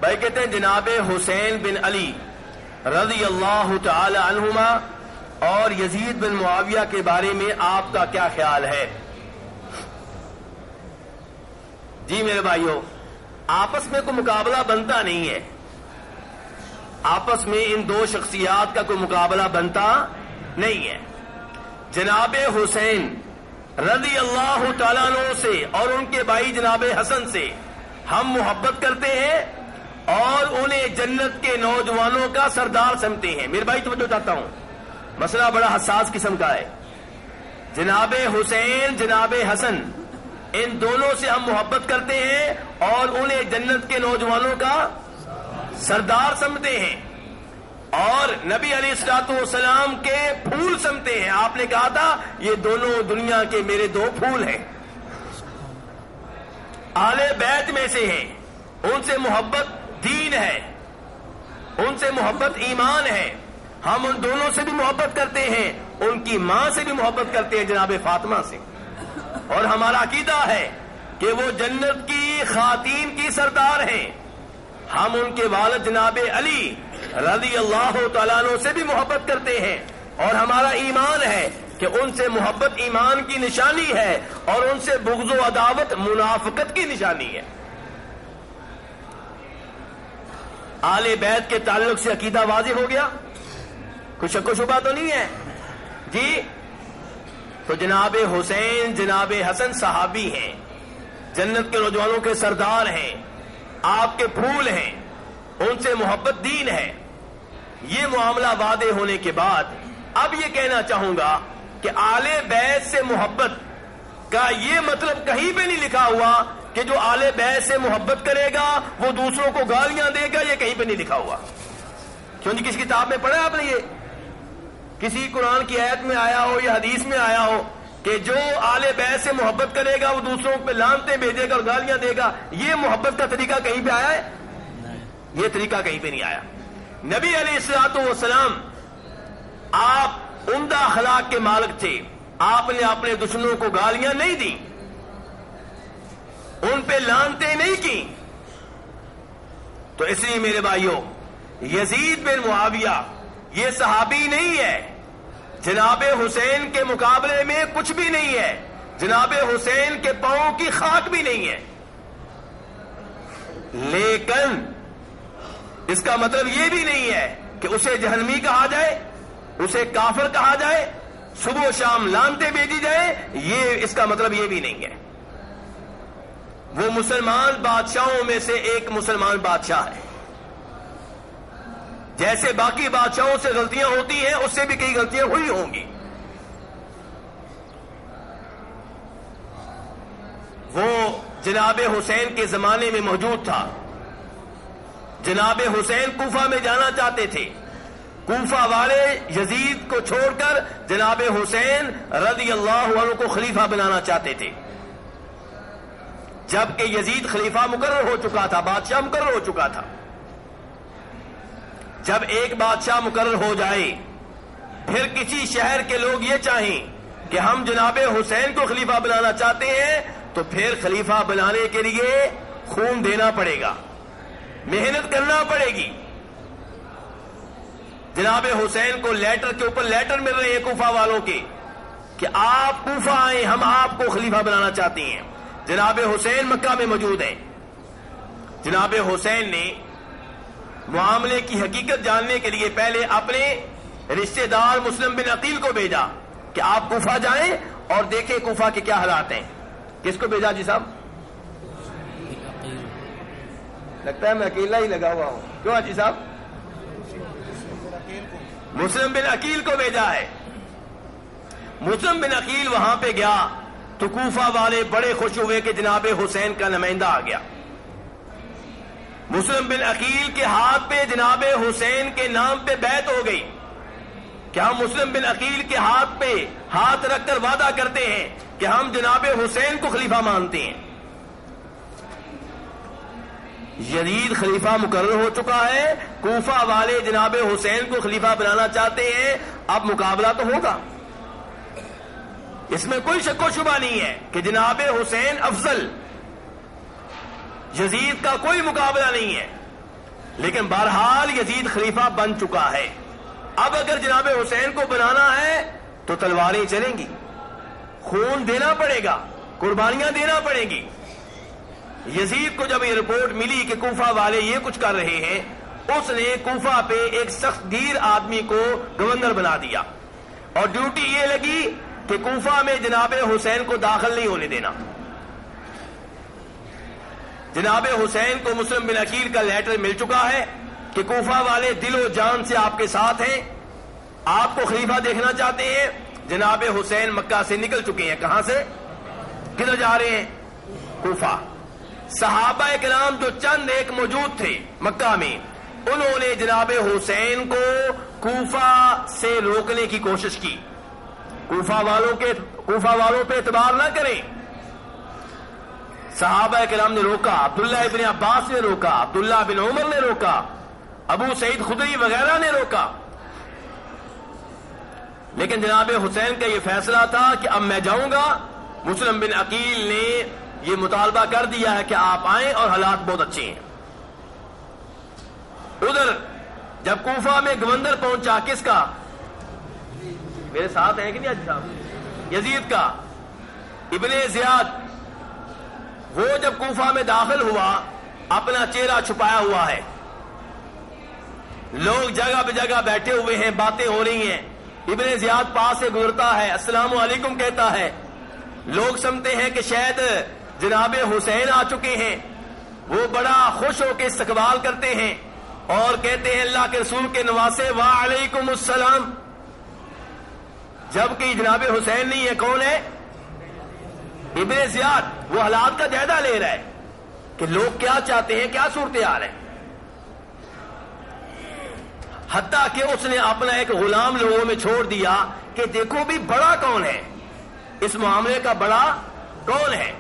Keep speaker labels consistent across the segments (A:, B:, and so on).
A: بھائی کہتے ہیں جناب حسین بن علی رضی اللہ تعالی عنہما اور یزید بن معاویہ کے بارے میں آپ کا کیا خیال ہے؟ جی میرے بھائیوں، آپس میں کوئی مقابلہ بنتا نہیں ہے، آپس میں ان دو شخصیات کا کوئی مقابلہ بنتا نہیں ہے۔ جناب حسین رضی اللہ تعالیٰ عنہ سے اور ان کے بھائی جناب حسن سے ہم محبت کرتے ہیں اور انہیں جنت کے نوجوانوں کا سردار سمجھتے ہیں۔ میرے بھائی توجہ چاہتا ہوں، مسئلہ بڑا حساس قسم کا ہے۔ جناب حسین جناب حسن ان دونوں سے ہم محبت کرتے ہیں اور انہیں جنت کے نوجوانوں کا سردار سمجھتے ہیں اور نبی علیہ الصلوۃ والسلام کے پھول سمجھتے ہیں۔ آپ نے کہا تھا یہ دونوں دنیا کے میرے دو پھول ہیں، اہل بیت میں سے ہیں، ان سے محبت دین ہے، ان سے محبت ایمان ہے۔ ہم ان دونوں سے بھی محبت کرتے ہیں، ان کی ماں سے بھی محبت کرتے ہیں جناب فاطمہ سے، اور ہمارا عقیدہ ہے کہ وہ جنت کی خواتین کی سردار ہیں۔ ہم ان کے والد جناب علی رضی اللہ تعالیٰ عنہ سے بھی محبت کرتے ہیں اور ہمارا ایمان ہے کہ ان سے محبت ایمان کی نشانی ہے اور ان سے بغض و عداوت منافقت کی نشانی ہے۔ آل بیت کے تعلق سے عقیدہ واضح ہو گیا، کچھ شک و شبہ تو نہیں ہے جی؟ تو جناب حسین جناب حسن صحابی ہیں، جنت کے نوجوانوں کے سردار ہیں، آپ کے پھول ہیں، ان سے محبت دین ہے۔ یہ معاملہ واضح ہونے کے بعد اب یہ کہنا چاہوں گا کہ آل بیت سے محبت کا یہ مطلب کہیں پہ نہیں لکھا ہوا کہ جو آل بیت سے محبت کرے گا وہ دوسروں کو گالیاں دے گا، یہ کہیں پہ نہیں لکھا ہوا۔ کیوں جی؟ کس کتاب میں پڑھا آپ نے؟ یہ کسی قرآن کی آیت میں آیا ہو یا حدیث میں آیا ہو کہ جو آل بیت سے محبت کرے گا وہ دوسروں پہ لعنتیں بھیجے گا اور گالیاں دے گا؟ یہ محبت کا طریقہ کہیں پہ آیا ہے؟ یہ طریقہ کہیں پہ نہیں آیا۔ نبی علیہ الصلوۃ والسلام آپ عمدہ اخلاق کے مالک تھے، آپ نے اپنے دشمنوں کو گالیاں نہیں دی، ان پہ لعنتیں نہیں کی۔ تو اس لیے میرے بھائیوں، یزید بن معاویہ یہ صحابی نہیں ہے، جناب حسین کے مقابلے میں کچھ بھی نہیں ہے، جناب حسین کے پاؤں کی خاک بھی نہیں ہے، لیکن اس کا مطلب یہ بھی نہیں ہے کہ اسے جہنمی کہا جائے، اسے کافر کہا جائے، صبح و شام لعنتیں بھیجی جائے، یہ اس کا مطلب یہ بھی نہیں ہے۔ وہ مسلمان بادشاہوں میں سے ایک مسلمان بادشاہ ہے، جیسے باقی بادشاہوں سے غلطیاں ہوتی ہیں اس سے بھی کئی غلطیاں ہوئی ہوں گی۔ وہ جناب حسین کے زمانے میں موجود تھا۔ جناب حسین کوفہ میں جانا چاہتے تھے، کوفہ والے یزید کو چھوڑ کر جناب حسین رضی اللہ عنہ کو خلیفہ بنانا چاہتے تھے، جبکہ یزید خلیفہ مقرر ہو چکا تھا، بادشاہ مقرر ہو چکا تھا۔ جب ایک بادشاہ مقرر ہو جائے، پھر کسی شہر کے لوگ یہ چاہیں کہ ہم جناب حسین کو خلیفہ بنانا چاہتے ہیں، تو پھر خلیفہ بنانے کے لیے خون دینا پڑے گا، محنت کرنا پڑے گی۔ جناب حسین کو لیٹر کے اوپر لیٹر مل رہے ہیں کوفہ والوں کے کہ آپ کوفہ آئیں، ہم آپ کو خلیفہ بنانا چاہتے ہیں۔ جناب حسین مکہ میں موجود ہیں۔ جناب حسین نے معاملے کی حقیقت جاننے کے لیے پہلے اپنے رشتہ دار مسلم بن عقیل کو بھیجا کہ آپ کوفہ جائیں اور دیکھیں کوفہ کے کیا حالات ہیں۔ کس کو بھیجا جی صاحب؟ لگتا ہے میں اکیلا ہی لگا ہوا ہوں، کیوں حاجی صاحب؟ مسلم بن عقیل کو بھیجا ہے۔ مسلم بن عقیل وہاں پہ گیا تو کوفہ والے بڑے خوش ہوئے کہ جناب حسین کا نمائندہ آ گیا۔ مسلم بن عقیل کے ہاتھ پہ جناب حسین کے نام پہ بیعت ہو گئی کہ ہم مسلم بن عقیل کے ہاتھ پہ ہاتھ رکھ کر وعدہ کرتے ہیں کہ ہم جناب حسین کو خلیفہ مانتے ہیں۔ یزید خلیفہ مقرر ہو چکا ہے، کوفہ والے جناب حسین کو خلیفہ بنانا چاہتے ہیں، اب مقابلہ تو ہوگا، اس میں کوئی شک و شبہ نہیں ہے کہ جناب حسین افضل، یزید کا کوئی مقابلہ نہیں ہے۔ لیکن بہرحال یزید خلیفہ بن چکا ہے. اب اگر جناب حسین کو بنانا ہے تو تلواریں چلیں گی, خون دینا پڑے گا, قربانیاں دینا پڑیں گی. یزید کو جب یہ رپورٹ ملی کہ کوفہ والے یہ کچھ کر رہے ہیں, اس نے کوفہ پہ ایک سخت گیر آدمی کو گورنر بنا دیا, اور ڈیوٹی یہ لگی کہ کوفہ میں جناب حسین کو داخل نہیں ہونے دینا. جناب حسین کو مسلم بن عقیل کا لیٹر مل چکا ہے کہ کوفہ والے دل و جان سے آپ کے ساتھ ہیں, آپ کو خلیفہ دیکھنا چاہتے ہیں. جناب حسین مکہ سے نکل چکے ہیں. کہاں سے, کدھر جا رہے ہیں؟ کوفہ. صحابہ کرام جو چند ایک موجود تھے مکہ میں, انہوں نے جناب حسین کو کوفہ سے روکنے کی کوشش کی. کوفہ والوں پہ اعتبار نہ کریں. صحابہ کرام نے روکا, عبداللہ ابن عباس نے روکا, عبداللہ بن عمر نے روکا, ابو سعید خدری وغیرہ نے روکا. لیکن جناب حسین کا یہ فیصلہ تھا کہ اب میں جاؤں گا. مسلم بن عقیل نے یہ مطالبہ کر دیا ہے کہ آپ آئیں, اور حالات بہت اچھے ہیں. ادھر جب کوفہ میں گورنر پہنچا, کس کا, میرے ساتھ ہیں کہ نہیں صاحب, یزید کا, ابن زیاد, وہ جب کوفہ میں داخل ہوا اپنا چہرہ چھپایا ہوا ہے. لوگ جگہ بہ جگہ بیٹھے ہوئے ہیں, باتیں ہو رہی ہیں. ابن زیاد پاس سے گزرتا ہے, السلام علیکم کہتا ہے. لوگ سمجھتے ہیں کہ شاید جناب حسین آ چکے ہیں. وہ بڑا خوش ہو کے استقبال کرتے ہیں اور کہتے ہیں اللہ کے رسول کے نواسے, وعلیکم السلام. جبکہ جناب حسین نہیں ہے, کون ہے؟ ابن زیاد. وہ حالات کا جائزہ لے رہا ہے کہ لوگ کیا چاہتے ہیں, کیا صورتحال ہے. حتیٰ کہ اس نے اپنا ایک غلام لوگوں میں چھوڑ دیا کہ دیکھو بھی بڑا کون ہے, اس معاملے کا بڑا کون ہے.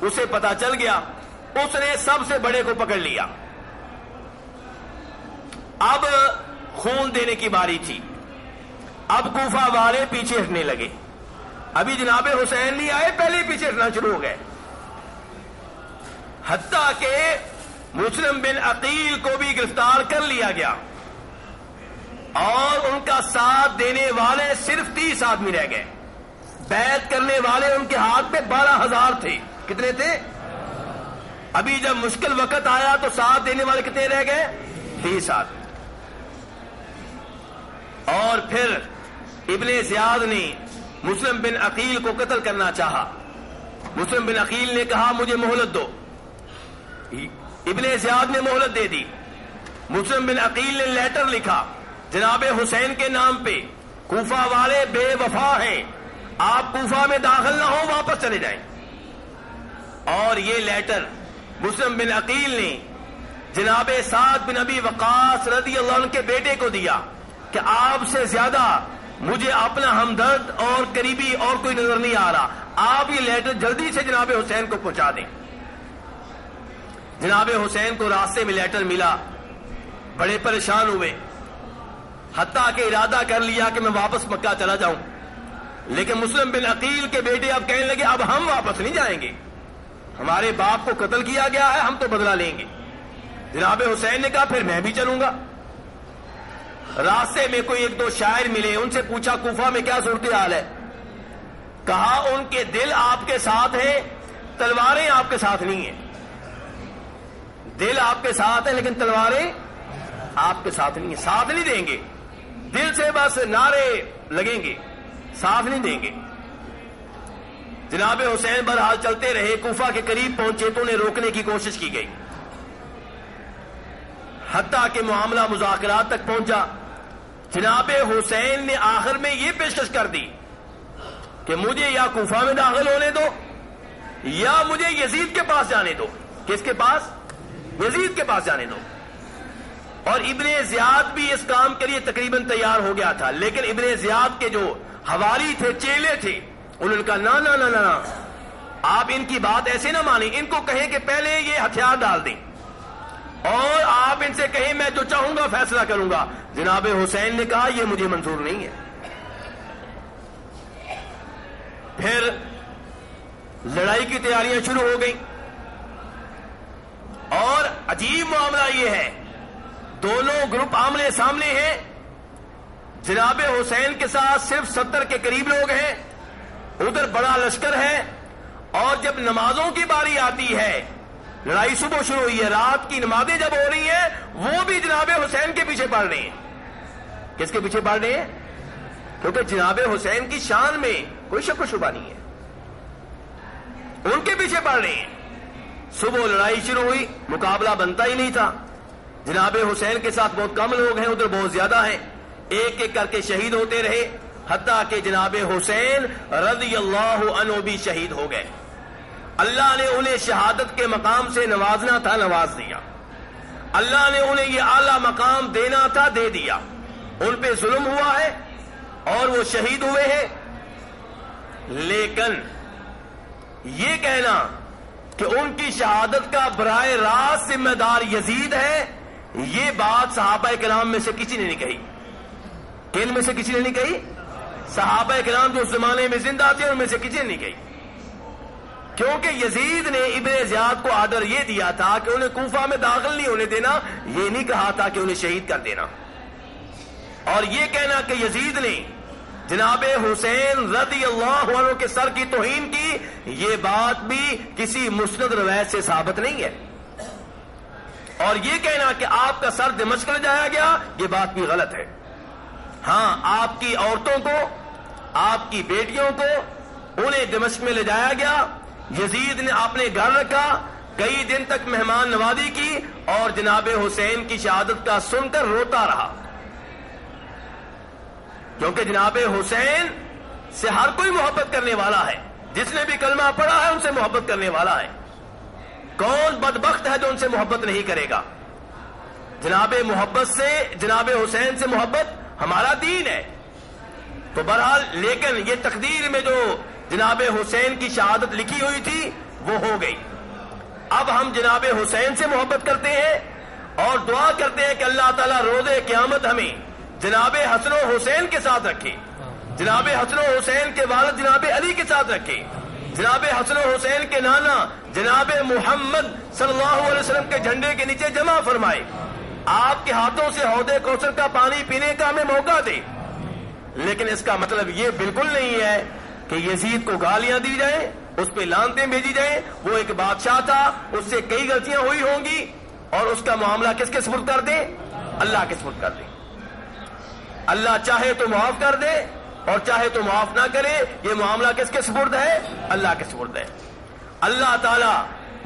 A: اسے پتا چل گیا, اس نے سب سے بڑے کو پکڑ لیا. اب خون دینے کی باری تھی. اب کوفہ والے پیچھے ہٹنے لگے. ابھی جناب حسین نہیں آئے, پہلے پیچھے ہٹنا شروع ہو گئے. حتیٰ کہ مسلم بن عقیل کو بھی گرفتار کر لیا گیا, اور ان کا ساتھ دینے والے صرف 30 آدمی رہ گئے. بیعت کرنے والے ان کے ہاتھ میں 12,000 تھے. کتنے تھے؟ ابھی جب مشکل وقت آیا تو ساتھ دینے والے کتنے رہ گئے؟ 30 آدمی. اور پھر ابن زیاد نے مسلم بن عقیل کو قتل کرنا چاہا. مسلم بن عقیل نے کہا مجھے مہلت دو. ابن زیاد نے مہلت دے دی. مسلم بن عقیل نے لیٹر لکھا جناب حسین کے نام پہ, کوفہ والے بے وفا ہیں, آپ کوفہ میں داخل نہ ہو, واپس چلے جائیں. اور یہ لیٹر مسلم بن عقیل نے جناب سعد بن ابی وقاص رضی اللہ عنہ کے بیٹے کو دیا کہ آپ سے زیادہ مجھے اپنا ہمدرد اور قریبی اور کوئی نظر نہیں آ رہا, آپ یہ لیٹر جلدی سے جناب حسین کو پہنچا دیں. جناب حسین کو راستے میں لیٹر ملا, بڑے پریشان ہوئے, حتیٰ کہ ارادہ کر لیا کہ میں واپس مکہ چلا جاؤں. لیکن مسلم بن عقیل کے بیٹے اب کہنے لگے اب ہم واپس نہیں جائیں گے, ہمارے باپ کو قتل کیا گیا ہے, ہم تو بدلہ لیں گے. جناب حسین نے کہا پھر میں بھی چلوں گا. راستے میں کوئی 1-2 شاعر ملے, ان سے پوچھا کوفہ میں کیا صورتحال ہے. کہا ان کے دل آپ کے ساتھ ہیں, تلواریں آپ کے ساتھ نہیں ہیں. دل آپ کے ساتھ ہیں لیکن تلواریں آپ کے ساتھ نہیں ہیں, ساتھ نہیں دیں گے. دل سے بس نعرے لگیں گے, ساتھ نہیں دیں گے. جناب حسین بہرحال چلتے رہے. کوفہ کے قریب پہنچے تو انہیں روکنے کی کوشش کی گئی, حتیٰ کہ معاملہ مذاکرات تک پہنچا. جناب حسین نے آخر میں یہ پیشکش کر دی کہ مجھے یا کوفہ میں داخل ہونے دو یا مجھے یزید کے پاس جانے دو. کس کے پاس؟ یزید کے پاس جانے دو. اور ابن زیاد بھی اس کام کے لیے تقریباً تیار ہو گیا تھا, لیکن ابن زیاد کے جو حوالی تھے, چیلے تھے, انہوں نے کہا نا نا نا نا, آپ ان کی بات ایسے نہ مانیں. ان کو کہیں کہ پہلے یہ ہتھیار ڈال دیں اور آپ ان سے کہیں میں جو چاہوں گا فیصلہ کروں گا. جناب حسین نے کہا یہ مجھے منظور نہیں ہے. پھر لڑائی کی تیاریاں شروع ہو گئیں, اور عجیب معاملہ یہ ہے دونوں گروپ آمنے سامنے ہیں. جناب حسین کے ساتھ صرف 70 کے قریب لوگ ہیں، ادھر بڑا لشکر ہے. اور جب نمازوں کی باری آتی ہے، لڑائی صبح شروع ہوئی ہے، رات کی نمازیں جب ہو رہی ہیں وہ بھی جناب حسین کے پیچھے پڑ رہے ہیں. کس کے پیچھے پڑ رہے ہیں؟ کیونکہ جناب حسین کی شان میں کوئی شک و شبہ نہیں ہے، ان کے پیچھے پڑ رہے ہیں. صبح لڑائی شروع ہوئی، مقابلہ بنتا ہی نہیں تھا. جناب حسین کے ساتھ بہت کم لوگ ہیں، ادھر بہت زیادہ ہیں. ایک ایک کر کے شہید ہوتے رہے، حتیٰ کہ جناب حسین رضی اللہ عنہ بھی شہید ہو گئے. اللہ نے انہیں شہادت کے مقام سے نوازنا تھا، نواز دیا. اللہ نے انہیں یہ اعلیٰ مقام دینا تھا، دے دیا. ان پہ ظلم ہوا ہے اور وہ شہید ہوئے ہیں. لیکن یہ کہنا کہ ان کی شہادت کا براہ راست ذمہ دار یزید ہے، یہ بات صحابہ کرام میں سے کسی نے نہیں کہی. کن میں سے کسی نے نہیں کہی؟ صحابہ کرام جو اس زمانے میں زندہ تھے ان میں سے کسی نے نہیں کہی. کیونکہ یزید نے ابن زیاد کو آرڈر یہ دیا تھا کہ انہیں کوفہ میں داخل نہیں ہونے دینا، یہ نہیں کہا تھا کہ انہیں شہید کر دینا. اور یہ کہنا کہ یزید نے جناب حسین رضی اللہ عنہ کے سر کی توہین کی، یہ بات بھی کسی مسند روایت سے ثابت نہیں ہے. اور یہ کہنا کہ آپ کا سر دمشق لے جایا گیا، یہ بات بھی غلط ہے. ہاں، آپ کی عورتوں کو، آپ کی بیٹیوں کو انہیں دمشق میں لے جایا گیا. یزید نے اپنے گھر رکھا، کئی دن تک مہمان نوازی کی اور جناب حسین کی شہادت کا سن کر روتا رہا. کیونکہ جناب حسین سے ہر کوئی محبت کرنے والا ہے، جس نے بھی کلمہ پڑھا ہے ان سے محبت کرنے والا ہے. کون بدبخت ہے جو ان سے محبت نہیں کرے گا؟ جناب محبت سے، جناب حسین سے محبت ہمارا دین ہے. تو بہرحال لیکن یہ تقدیر میں جو جناب حسین کی شہادت لکھی ہوئی تھی وہ ہو گئی. اب ہم جناب حسین سے محبت کرتے ہیں اور دعا کرتے ہیں کہ اللہ تعالیٰ روز قیامت ہمیں جناب حسن و حسین کے ساتھ رکھے، جناب حسن و حسین کے والد جناب علی کے ساتھ رکھے، جناب حسن و حسین کے نانا جناب محمد صلی اللہ علیہ وسلم کے جھنڈے کے نیچے جمع فرمائے، آپ کے ہاتھوں سے حوض کوثر کا پانی پینے کا ہمیں موقع دے. لیکن اس کا مطلب یہ بالکل نہیں ہے کہ یزید کو گالیاں دی جائیں، اس پہ لعنتیں بھیجی جائیں. وہ ایک بادشاہ تھا، اس سے کئی غلطیاں ہوئی ہوں گی اور اس کا معاملہ کس کے سپرد کر دیں؟ اللہ کے سپرد کر دیں. اللہ چاہے تو معاف کر دے اور چاہے تو معاف نہ کرے. یہ معاملہ کس کے سپرد ہے؟ اللہ کے سپرد ہے. اللہ تعالیٰ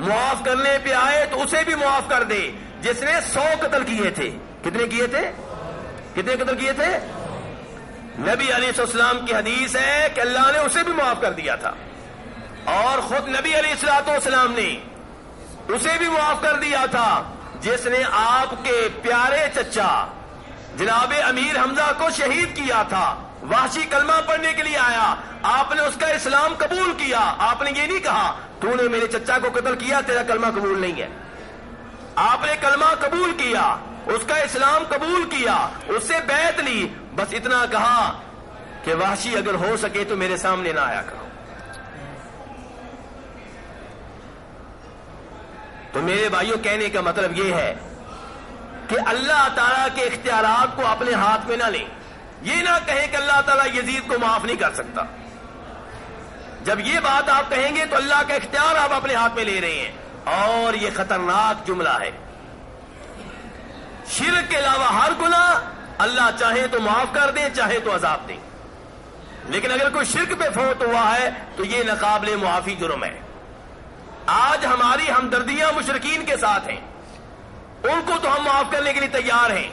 A: معاف کرنے پہ آئے تو اسے بھی معاف کر دے جس نے 100 قتل کیے تھے. کتنے کیے تھے؟ کتنے قتل کیے تھے؟ نبی علیہ السلام کی حدیث ہے کہ اللہ نے اسے بھی معاف کر دیا تھا، اور خود نبی علیہ السلام نے اسے بھی معاف کر دیا تھا جس نے آپ کے پیارے چچا جناب امیر حمزہ کو شہید کیا تھا. وحشی کلمہ پڑھنے کے لیے آیا، آپ نے اس کا اسلام قبول کیا. آپ نے یہ نہیں کہا تو نے میرے چچا کو قتل کیا، تیرا کلمہ قبول نہیں ہے. آپ نے کلمہ قبول کیا، اس کا اسلام قبول کیا، اس سے بیعت لی. بس اتنا کہا کہ وحشی اگر ہو سکے تو میرے سامنے نہ آیا کرو. تو میرے بھائیوں کہنے کا مطلب یہ ہے کہ اللہ تعالیٰ کے اختیارات کو اپنے ہاتھ میں نہ لیں. یہ نہ کہیں کہ اللہ تعالیٰ یزید کو معاف نہیں کر سکتا. جب یہ بات آپ کہیں گے تو اللہ کا اختیار آپ اپنے ہاتھ میں لے رہے ہیں، اور یہ خطرناک جملہ ہے. شرک کے علاوہ ہر گناہ اللہ چاہے تو معاف کر دیں، چاہے تو عذاب دیں. لیکن اگر کوئی شرک پہ فوت ہوا ہے تو یہ ناقابل معافی جرم ہے. آج ہماری ہمدردیاں مشرکین کے ساتھ ہیں، ان کو تو ہم معاف کرنے کے لیے تیار ہیں،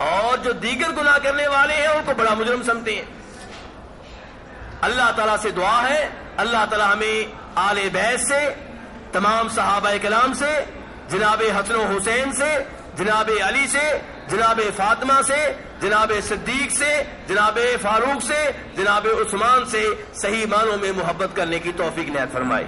A: اور جو دیگر گناہ کرنے والے ہیں ان کو بڑا مجرم سمجھتے ہیں. اللہ تعالیٰ سے دعا ہے اللہ تعالیٰ ہمیں آل بیت سے، تمام صحابہ کرام سے، جناب حسن و حسین سے، جناب علی سے، جناب فاطمہ سے، جناب صدیق سے، جناب فاروق سے، جناب عثمان سے صحیح معنوں میں محبت کرنے کی توفیق عنایت فرمائے.